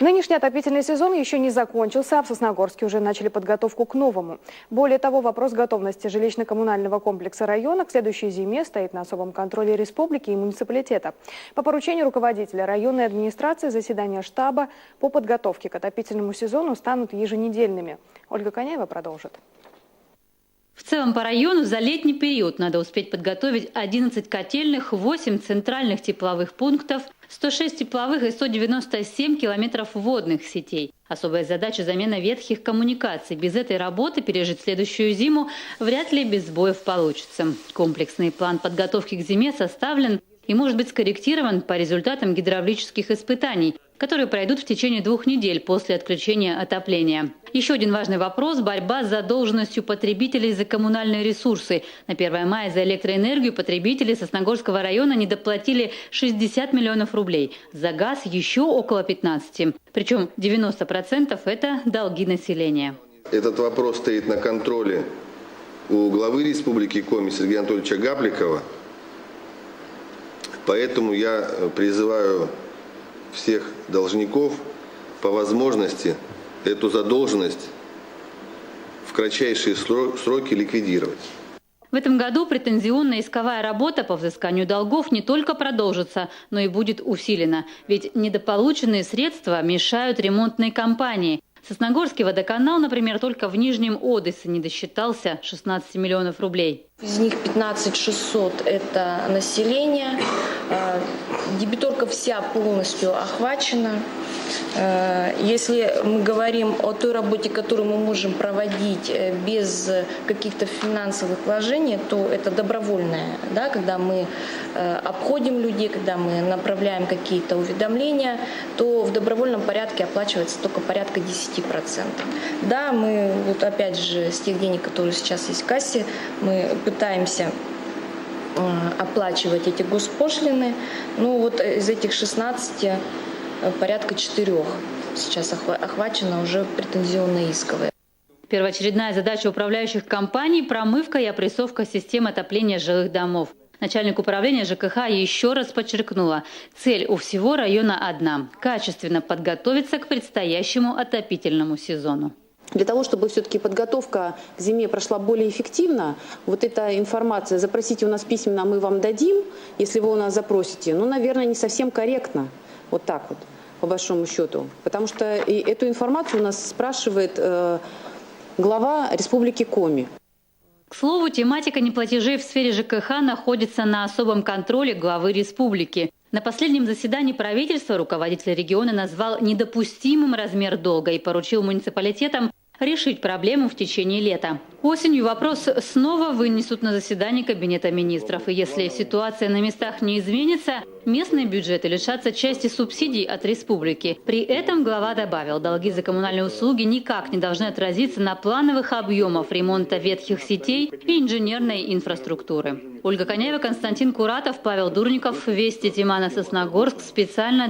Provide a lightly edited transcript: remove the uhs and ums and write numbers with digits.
Нынешний отопительный сезон еще не закончился, а в Сосногорске уже начали подготовку к новому. Более того, вопрос готовности жилищно-коммунального комплекса района к следующей зиме стоит на особом контроле республики и муниципалитета. По поручению руководителя районной администрации заседания штаба по подготовке к отопительному сезону станут еженедельными. Ольга Коняева продолжит. В целом по району за летний период надо успеть подготовить 11 котельных, 8 центральных тепловых пунктов, 106 тепловых и 197 километров водных сетей. Особая задача – замена ветхих коммуникаций. Без этой работы пережить следующую зиму вряд ли без сбоев получится. Комплексный план подготовки к зиме составлен и может быть скорректирован по результатам гидравлических испытаний, которые пройдут в течение 2 недель после отключения отопления. Еще один важный вопрос – борьба с задолженностью потребителей за коммунальные ресурсы. На 1 мая за электроэнергию потребители Сосногорского района недоплатили 60 миллионов рублей. За газ еще около 15. Причем 90% – это долги населения. Этот вопрос стоит на контроле у главы республики Коми Сергея Анатольевича Гапликова. Поэтому я призываю всех должников по возможности эту задолженность в кратчайшие сроки ликвидировать. В этом году претензионная исковая работа по взысканию долгов не только продолжится, но и будет усилена. Ведь недополученные средства мешают ремонтной кампании. Сосногорский водоканал, например, только в Нижнем Одессе не досчитался 16 миллионов рублей. Из них 15 600 – это население. Дебиторка вся полностью охвачена. Если мы говорим о той работе, которую мы можем проводить без каких-то финансовых вложений, то это добровольное, да, когда мы обходим людей, когда мы направляем какие-то уведомления, то в добровольном порядке оплачивается только порядка 10%. Да, мы вот опять же с тех денег, которые сейчас есть в кассе, мы пытаемся оплачивать эти госпошлины. Ну вот из этих 16 порядка 4 сейчас охвачено уже претензионно-исковые. Первоочередная задача управляющих компаний – промывка и опрессовка систем отопления жилых домов. Начальник управления ЖКХ еще раз подчеркнула, цель у всего района одна – качественно подготовиться к предстоящему отопительному сезону. Для того, чтобы все-таки подготовка к зиме прошла более эффективно, вот эта информация, запросите у нас письменно, мы вам дадим, если вы у нас запросите, ну, наверное, не совсем корректно, вот так вот, по большому счету. Потому что эту информацию у нас спрашивает глава Республики Коми. К слову, тематика неплатежей в сфере ЖКХ находится на особом контроле главы республики. На последнем заседании правительства руководитель региона назвал недопустимым размер долга и поручил муниципалитетам решить проблему в течение лета. Осенью вопрос снова вынесут на заседание Кабинета министров. И если ситуация на местах не изменится, местные бюджеты лишатся части субсидий от республики. При этом глава добавил, долги за коммунальные услуги никак не должны отразиться на плановых объемах ремонта ветхих сетей и инженерной инфраструктуры. Ольга Коняева, Константин Куратов, Павел Дурников. Вести Тимана, Сосногорск. Специально